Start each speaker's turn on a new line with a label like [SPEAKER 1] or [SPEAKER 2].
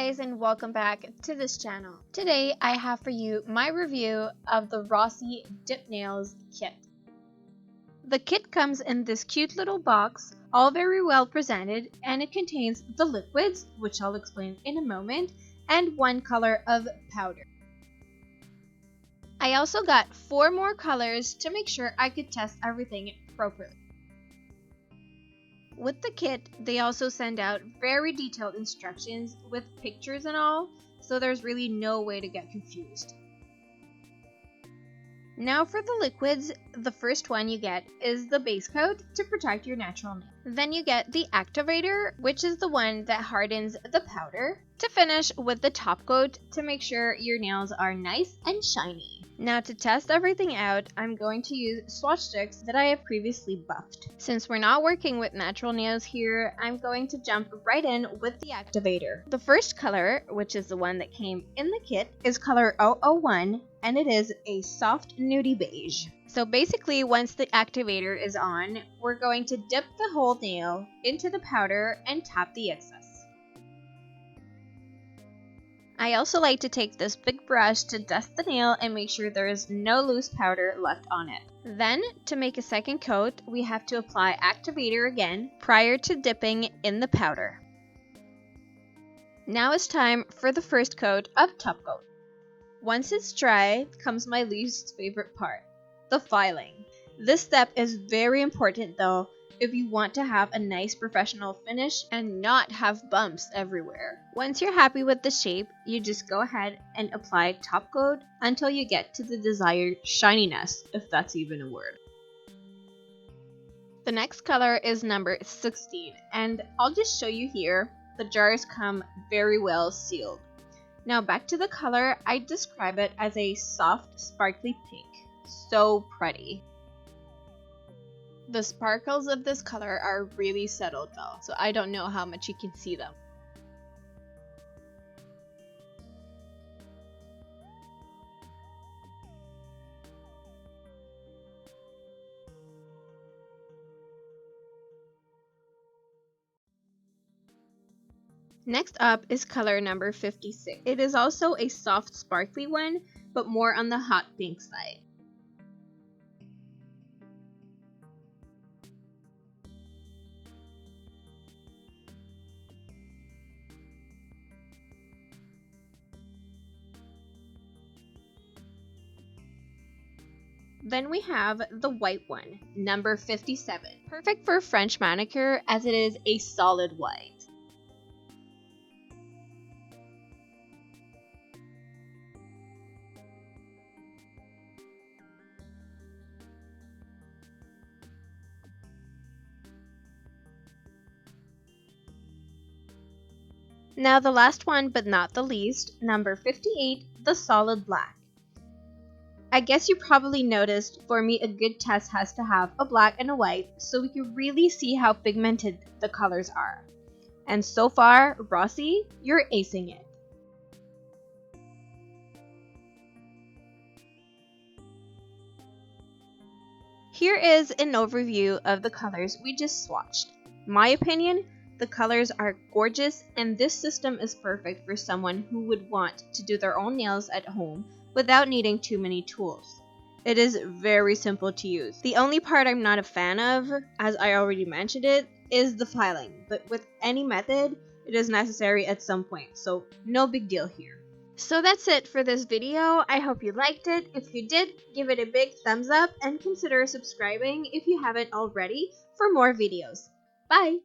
[SPEAKER 1] guys, and welcome back to this channel. Today I have for you my review of the ROSSI Dip Nails kit. The kit comes in this cute little box, all very well presented, and it contains the liquids, which I'll explain in a moment, and one color of powder. I also got 4 more colors to make sure I could test everything appropriately. With the kit, they also send out very detailed instructions with pictures and all, so there's really no way to get confused. Now for the liquids, the first one you get is the base coat to protect your natural nail. Then you get the activator, which is the one that hardens the powder, to finish with the top coat to make sure your nails are nice and shiny. Now to test everything out, I'm going to use swatch sticks that I have previously buffed. Since we're not working with natural nails here, I'm going to jump right in with the activator. The first color, which is the one that came in the kit, is color 001, and it is a soft nudie beige. So basically, once the activator is on, we're going to dip the whole nail into the powder and tap the excess. I also like to take this big brush to dust the nail and make sure there is no loose powder left on it. Then, to make a second coat, we have to apply activator again prior to dipping in the powder. Now it's time for the first coat of top coat. Once it's dry, comes my least favorite part, the filing. This step is very important though if you want to have a nice professional finish and not have bumps everywhere. Once you're happy with the shape, you just go ahead and apply top coat until you get to the desired shininess, if that's even a word. The next color is number 16, and I'll just show you here. The jars come very well sealed. Now back to the color, I describe it as a soft sparkly pink. So pretty. The sparkles of this color are really subtle though, so I don't know how much you can see them. Next up is color number 56. It is also a soft sparkly one, but more on the hot pink side. Then we have the white one, number 57. Perfect for French manicure as it is a solid white. Now the last one, but not the least, number 58, the solid black. I guess you probably noticed, for me a good test has to have a black and a white so we can really see how pigmented the colors are. And so far, ROSSI, you're acing it. Here is an overview of the colors we just swatched. My opinion, the colors are gorgeous, and this system is perfect for someone who would want to do their own nails at home without needing too many tools. It is very simple to use. The only part I'm not a fan of, as I already mentioned it, is the filing, but with any method, it is necessary at some point, so no big deal here. So that's it for this video. I hope you liked it. If you did, give it a big thumbs up and consider subscribing if you haven't already for more videos. Bye!